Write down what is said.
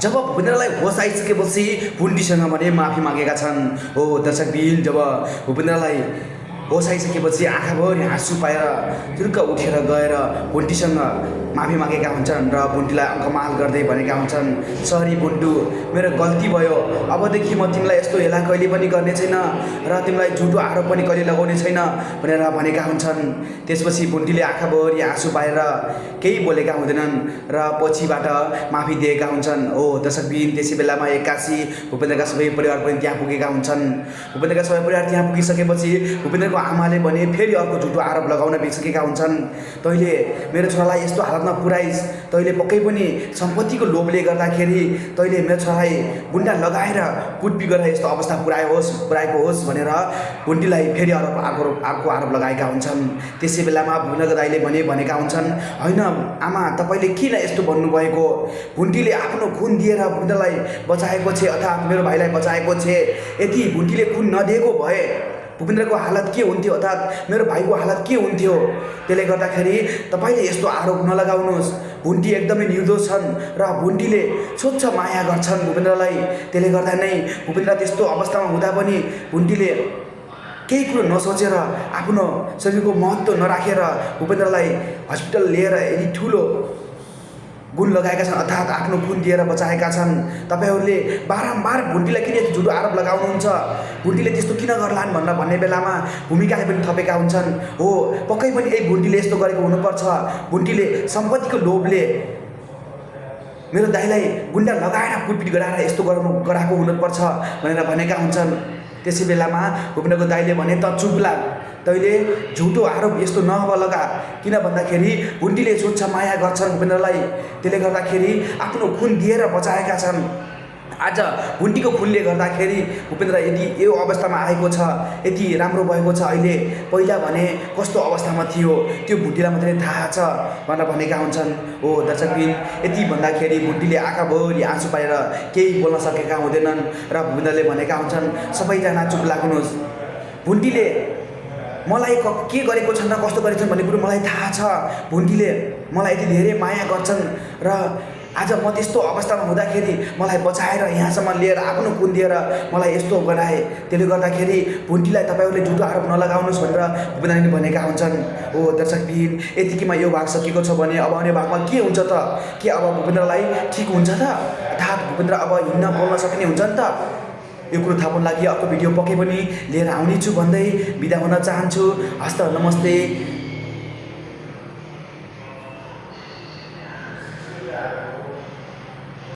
जब भूपेन्द्रलाई होस आइसकेपछि पुन्टीसँग भने माफी मागेका छन्। हो दर्शकबिन, जब भूपेन्द्रलाई होस आइसकेपछि आँखाभरि आँसु पाएर तुरुक्क उठेर गएर पुन्टीसँग माफी मागेका हुन्छन् र पुन्टीलाई अङ्कमाल गर्दै भनेका हुन्छन्, सरी पुन्टु, मेरो गल्ती भयो, अबदेखि म तिमीलाई यस्तो हेला कहिले पनि गर्ने छैन र तिमीलाई झुटो आरोप पनि कहिले लगाउने छैन भनेर भनेका हुन्छन्। त्यसपछि पुन्टीले आँखाभरि आँसु पाएर केही बोलेका हुँदैनन् र पछिबाट माफी दिएका हुन्छन्। हो दर्शकबिन, त्यसै बेलामा एक्कासी भूपेन्द्रका सबै परिवार पनि त्यहाँ पुगेका हुन्छन्। भूपेन्द्रका सबै परिवार त्यहाँ पुगिसकेपछि भूपेन्द्रको आमाले भने फेरि अर्को झुटो आरोप लगाउन बिर्सेका हुन्छन्। तैँले मेरो छोरालाई यस्तो हालतमा पुर्याइस्, तैँले पक्कै पनि सम्पत्तिको लोभले गर्दाखेरि तैँले मेरो छोरालाई गुन्डा लगाएर कुटपिट गरेर यस्तो अवस्था पुर्याएको होस् भनेर पुन्टीलाई फेरि अर्को आरोप लगाएका हुन्छन्। त्यसै बेलामा भूपेन्द्रको दाइले भनेका हुन्छन्, होइन आमा, तपाईँले किन यस्तो भन्नुभएको? भुन्टीले आफ्नो खुन दिएर भूपेन्द्रलाई बचाएको छे, अर्थात् मेरो भाइलाई बचाएको छे। यदि भुन्टीले खुन नदिएको भए भूपेन्द्रको हालत के हुन्थ्यो, अर्थात् मेरो भाइको हालत के हुन्थ्यो? त्यसले गर्दाखेरि तपाईँले यस्तो आरोप नलगाउनुहोस्। भुन्टी एकदमै निर्दोष छन् र भुन्टीले स्वच्छ माया गर्छन् भूपेन्द्रलाई। त्यसले गर्दा नै भूपेन्द्र त्यस्तो अवस्थामा हुँदा पनि भुन्टीले केही कुरो नसोचेर, आफ्नो शरीरको महत्त्व नराखेर भूपेन्द्रलाई हस्पिटल लिएर यदि ठुलो गुण लगाएका छन्, अर्थात् आफ्नो खुन दिएर बचाएका छन्। तपाईँहरूले बारम्बार भुन्टीलाई किन यस्तो झुटो आरोप लगाउनुहुन्छ? भुन्टीले त्यस्तो किन गर्लान् भनेर भन्ने बेलामा भूमिकाले पनि थपेका हुन्छन्, हो पक्कै पनि यही भुन्टीले यस्तो गरेको हुनुपर्छ। भुन्टीले सम्पत्तिको लोभले मेरो दाइलाई गुन्डा लगाएर कुटपिट गराएर यस्तो गराएको हुनुपर्छ भनेर भनेका हुन्छन्। त्यसै बेलामा भूपेन्द्रको दाइले भने, त चुप लाग, तैँले झुटो आरोप यस्तो नहब लगा। किन भन्दाखेरि भुन्टीले स्वच्छ माया गर्छन् भूपेन्द्रलाई। त्यसले गर्दाखेरि आफ्नो खुन दिएर बचाएका छन्। आज भुन्टीको खुनले गर्दाखेरि भूपेन्द्र यदि यो अवस्थामा आएको छ, यति राम्रो भएको छ अहिले, पहिला भने कस्तो अवस्थामा थियो त्यो भुन्टीलाई मात्रै थाहा छ भनेर भनेका हुन्छन्। हो दर्शकबिन, यति भन्दाखेरि भुन्टीले आँखाभरि आँसु पाएर केही बोल्न सकेका हुँदैनन् र भूपेन्द्रले भनेका हुन्छन्, सबैजना चुप लाग्नुहोस्। भुन्टीले मलाई के गरेको छन् र कस्तो गरेको छन् भन्ने कुरो मलाई थाहा छ। भुन्टीले मलाई यति धेरै माया गर्छन् र आज म त्यस्तो अवस्थामा हुँदाखेरि मलाई बचाएर यहाँसम्म लिएर आफ्नो खुन दिएर मलाई यस्तो गराए। त्यसले गर्दाखेरि भुन्टीलाई तपाईँहरूले झुटो आरोप नलगाउनुहोस् भनेर भूपेन्द्रले भनेका हुन्छन्। हो दर्शकबिन, यतिकैमा यो भाग सकिएको छ भने अब आउने भागमा के हुन्छ त? के अब भूपेन्द्रलाई ठिक हुन्छ त? अर्थात् भूपेन्द्र अब हिँड्न बोल्न सक्ने हुन्छ नि त? यो कुरो थाहा पाउनु लागि अर्को भिडियो पक्कै पनि लिएर आउनेछु भन्दै बिदा हुन चाहन्छु। हस्त, नमस्ते।